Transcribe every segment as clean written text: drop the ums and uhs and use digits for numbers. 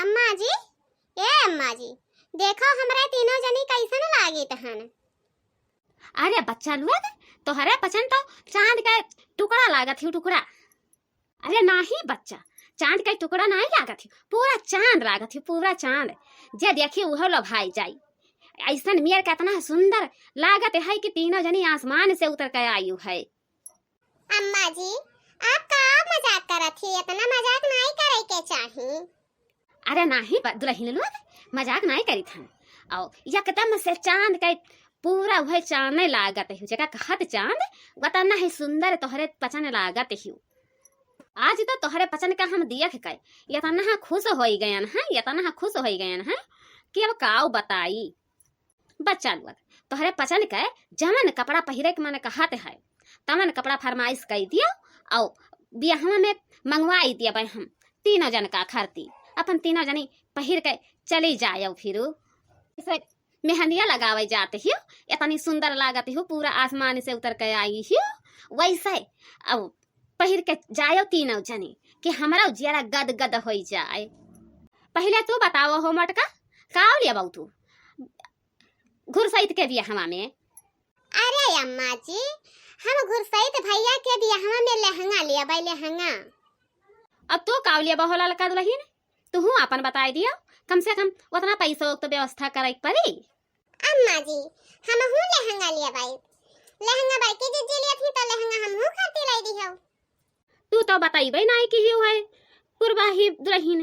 अम्मा जी, ए अम्मा जी, देखो हमरा तीनों जनी कैसन लागी तहन। अरे बच्चा लुआ तोहरे पसंद तो चांद का टुकड़ा लागत ही टुकड़ा। अरे नाही बच्चा, चांद का टुकड़ा नहीं लागत ही, पूरा चांद लागत ही, पूरा चांद। जे देखी उहो लो भाई जाई। ऐसन मियर कितना सुंदर लागत है कि तीनों जनी आसमान से उतर के आई है। अम्मा जी, आप का मजाक करत ही, इतना मजाक नहीं करे के चाही। अरे नाही दुल्हन लुआ मजाक नहीं करी थन। और एकदम से चांद का पूरा वह चांद लागत है, जगह कहत चांद वतना है सुंदर तोहरे पचन लागत है। आज तो तोहरे पचन का हम देख के इतना खुश हो गयन है, इतना खुश हो गयन है कि अब काऊ बताई। बच्चा लोग तोहरे पचन के जमन कपड़ा पहिरे के मन कहत है तमन कपड़ा फरमाइश कर दिया और बियाह में मंगवाई दिया भाई। हम तीनों जन का खरती अपन तीनों जनी पहिर के चली जाओ। फिर मेहंदिया लगावे जाते हो, इतनी सुंदर लागत हो, पूरा आसमान से उतर के आई हो। वैसे अब पहिर के जाओ तीनों जनी कि हमारा जियारा गद गद हो जाए। पहले तू बताओ हो मटका का लिया बाऊ तू घुरसैत के बियाहवा में। अरे अम्मा जी, हम घुरसैत भैया के बियाहवा में लहंगा लिया भाई, लहंगा। अब तू का लिया बहु लड़का दुल्हन, तू अपन बताई दिया। कम से कम उतना पैसा तो व्यवस्था करे पड़ी। अम्मा जी, हम लहंगा लिया भाई, लहंगा भाई के जीजी लिया थी तो लहंगा हम खाती लाई दी हो। तू तो बताइबे नहीं कि हियो है पुरबा ही दुल्हन।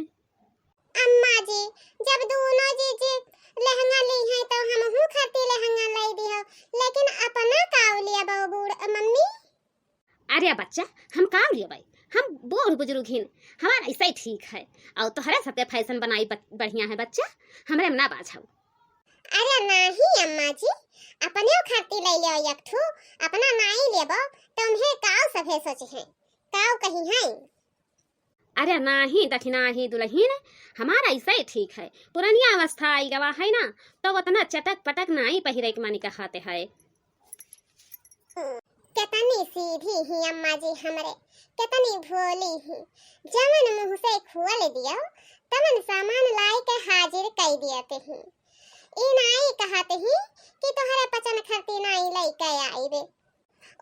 अम्मा जी, जब दोनों जीजी लहंगा ली है तो हम खाती लहंगा लाई दी हो, लेकिन अपना काव लिया बहु बूढ़ मम्मी। अरे बच्चा, हम काम लिया भाई, हम बूढ़ बुजुर्ग हिन, हमारा ऐसा ही ठीक है। और तोहरे सबके फैशन बनाई बढ़िया है बच्चा, हमरे में ना बाझाऊ। अरे नहीं अम्मा जी, अपने खाती ले लियो एक ठो, अपना नहीं लेबो तुम्हें काव सभे सोचे है, काव कहीं है। अरे नहीं दखिना ही दुल्हन, हमारा ऐसा ही ठीक है। पुरानिया अवस्था आई गवा है ना, तो उतना चटक पटक नहीं पहिरे के मानी कहते है। कितनी सीधी ही अम्मा जी हमरे, कितनी भोली ही। जमन मुँह से खोल दियो तमन सामान लाई के हाजिर कर दियते ही। ई नहीं कहते ही कि तोहरे पचन खरती नहीं लाई के आईबे।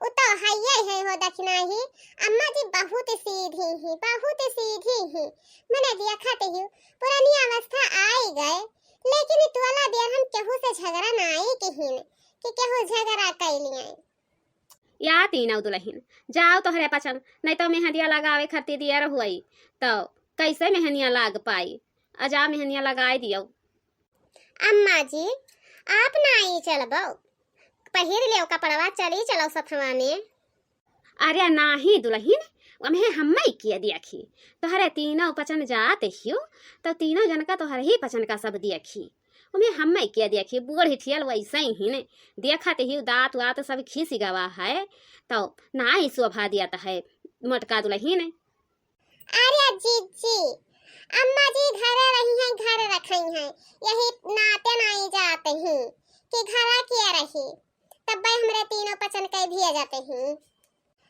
उ तो हइये है हो दखना ही। अम्मा जी बहुत सीधी ही, बहुत सीधी ही। मैंने देखते ही पुरानी अवस्था आई गए, लेकिन तोला देर हम केहू से झगड़ा नहीं कहिन कि केहू झगड़ा कैलिए। या तीनों दुल्हन जाओ तोहरे पचन, नहीं तो मेहंदिया लगावे खरती दिया हुई तो कैसे मेहंदिया लाग पाई। अजा मेहंदिया लगाए दियो। अम्मा जी, आप नहीं चलबो, पहिर ले कपड़वा चली चलो सथवा में। अरे नाही दुल्हन, हमें हम्मे किया देखी तोहरे तीनों पचन जाते हियो तो तीनों जन का तोहरे ही पचन का सब देखी। उन्हें हम्मे किया देखी बूढ़ हिठियल वैसे ही ने देखते ही दांत वात सब खींच गवा है तो ना ही शोभा दिया है मटका दुल्हन। अरे जीजी, अम्मा जी घर रही हैं, घर रखी हैं, यही नाते नहीं जाते हैं कि घर क्या रही, तब हमरे तीनों पचन के भी जाते हैं।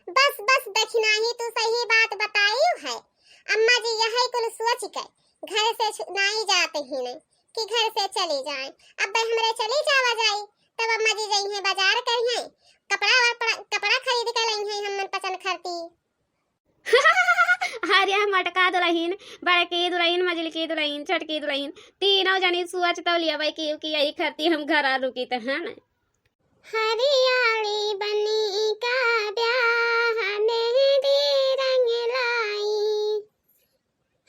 बस बस दखना ही तू सही बात बताई है। अम्मा जी यही कुल सोच के घर से नहीं जाते हैं ने कि घर से चले जाएं। अब हमरे चले जावा जाए तब अम्मा जी जाई हैं बाजार करी हैं, कपड़ा खरीद के लाई हैं हम पचन खरती। अरे मटका दुल्हन, बड़की दुल्हन, मजली दुल्हन, छोटकी दुल्हन, तीनों जनी सोच तो लिया भाई कि यही खरती हम घर रुकी तो है ना। हरियाली बनी का ब्याह मेहंदी रंग लाई,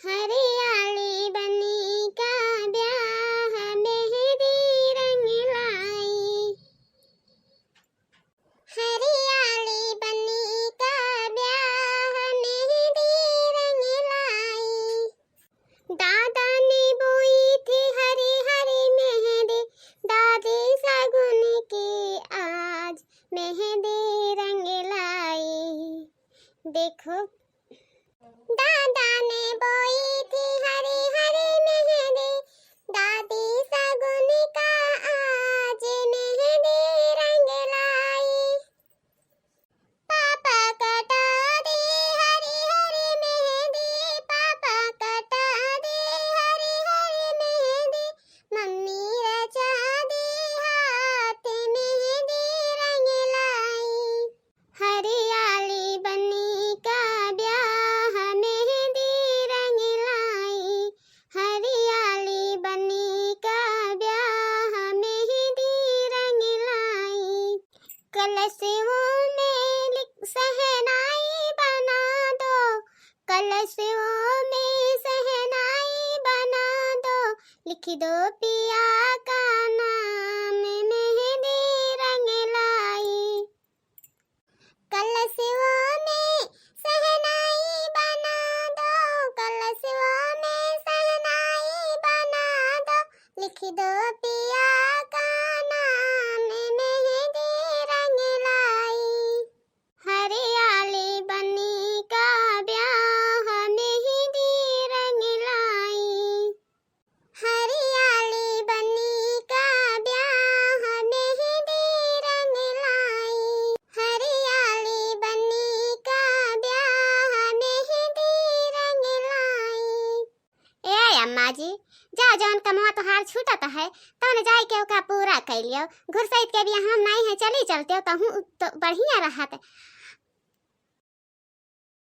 हरियाली बनी का ब्याह मेहंदी रंग लाई, हरियाली बनी का ब्याह मेहंदी रंग लाई। दादा ने बोई थी हरी हरी मेहंदी, दादी सगुन की आज मेहंदी रंग लाई। देखो दादा ने बोई थी हरी हरी मेहंदी, दादी सगुन का आज मेहंदी रंग लाई। पापा कटा दी हरी हरी मेहंदी, पापा कटा दी हरी कलशों में सहनाई बना दो, कलशों में सहनाई बना दो, लिख दो पिया का नाम मेहंदी रंग लाई। कलशों में सहनाई बना दो, कलशों में सहनाई बना दो, लिख दो पिया का नाम मेहंदी रंग लाई। हरियाली बनी का ब्याह मेहंदी रंग लाई, हरियाली बनी का ब्याह मेहंदी रंग लाई, हरियाली बनी का ब्याह मेहंदी रंग लाई। ए अम्मा जी, जा जौन कमवा तोहार छूटत है तौन जाई के ओका पूरा कर लियो। घुरसैत के भी हम नहीं है चली चलते तो बढ़िया रहत।